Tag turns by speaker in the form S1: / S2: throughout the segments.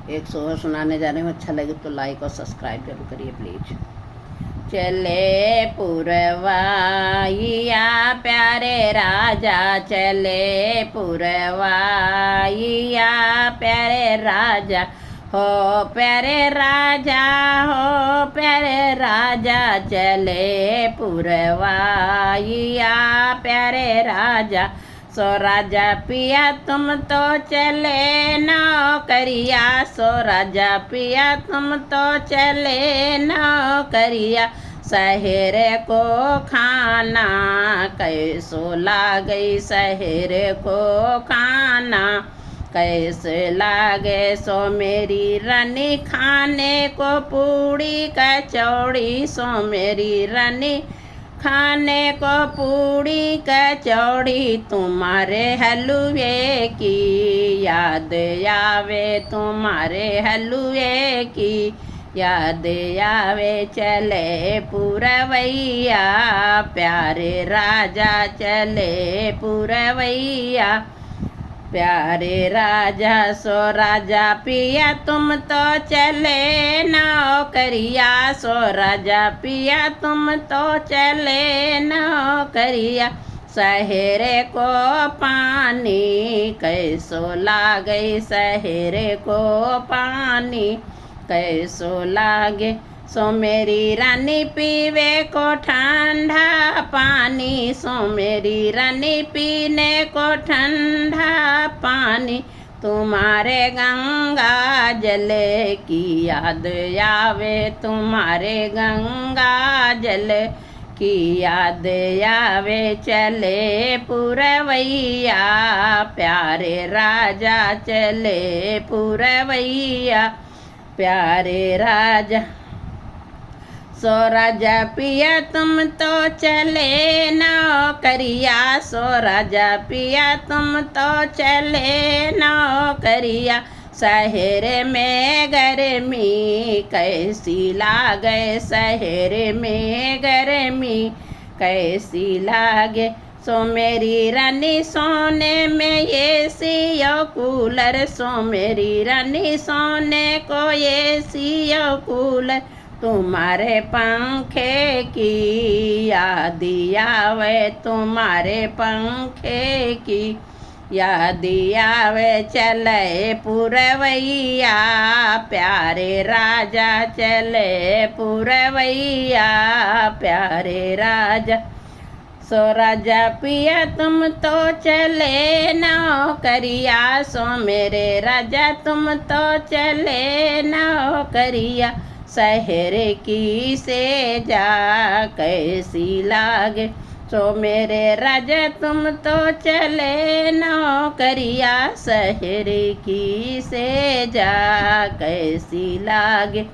S1: एक सोहर सुनाने जा रही हूँ। अच्छा लगे तो लाइक और सब्सक्राइब जरूर करिए प्लीज। चले पुरवाइया प्यारे राजा, चले पुरवाइया प्यारे राजा, हो प्यारे राजा, हो प्यारे राजा, चले पुरवाइया प्यारे राजा। सो राजा पिया तुम तो चले नौकरिया, सो राजा पिया तुम तो चले नौकरिया। शहर को खाना कैसो लागई, शहर को खाना कैसे लागे। सो मेरी रानी खाने को पूड़ी कचौड़ी, सो मेरी रानी खाने को पूड़ी कचौड़ी। तुम्हारे हलवे की याद आवे, तुम्हारे हलवे की याद आवे। चले पुरवैया प्यारे राजा, चले पुरवैया प्यारे राजा। सो राजा पिया तुम तो चले नौकरिया, सो राजा पिया तुम तो चले नौकरिया। शहर को पानी कैसो लागई, शहर को पानी कैसो लागे। सो मेरी रानी पीवे को ठंडा पानी, सो मेरी रानी पीने को ठंडा पानी। तुम्हारे गंगा जल की याद आवे, तुम्हारे गंगा जल की याद आवे। चले पुरवैया प्यारे राजा, चले पुरवैया प्यारे राजा। सो राजा पिया तुम तो चले नौकरिया, सो राजा पिया तुम तो चले नौकरिया। शहर में गर्मी कैसी लागे, शहर में गर्मी कैसी लागे। सो मेरी रानी सोने में एसी और कूलर, सो मेरी रानी सोने को एसी और कूलर। तुम्हारे पंखे की याद आवे, तुम्हारे पंखे की याद आवे। चले पुरवैया प्यारे राजा, चले पुरवैया प्यारे राजा। सो राजा पिया तुम तो चले नौकरिया, सो मेरे राजा तुम तो चले नौकरिया। शहर की सेजा कैसी लागे, सो मेरे राजा तुम तो चले नौकरिया। शहर की सेजा कैसी लागे।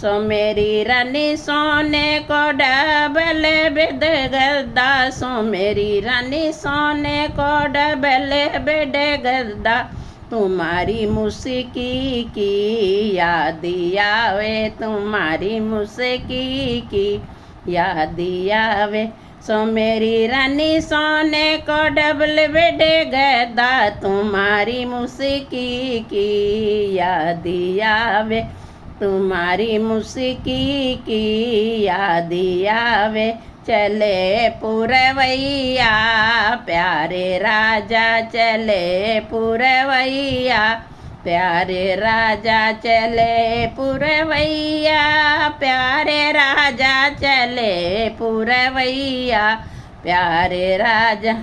S1: सो मेरी रानी सोने को डबल बेड गद्दा, सो मेरी रानी सोने को डबल बेड गद्दा। तुम्हारी मुस्की की याद आवे, तुम्हारी मुस्की की याद आवे। सो मेरी रानी सोने को डबल बेड गद्दा, तुम्हारी मुस्की की याद आवे, तुम्हारी मुस्की की याद आवे। चले पुरवैया प्यारे राजा, चले पुरवैया प्यारे राजा, चले पुरवैया प्यारे राजा, चले पुरवैया प्यारे राजा।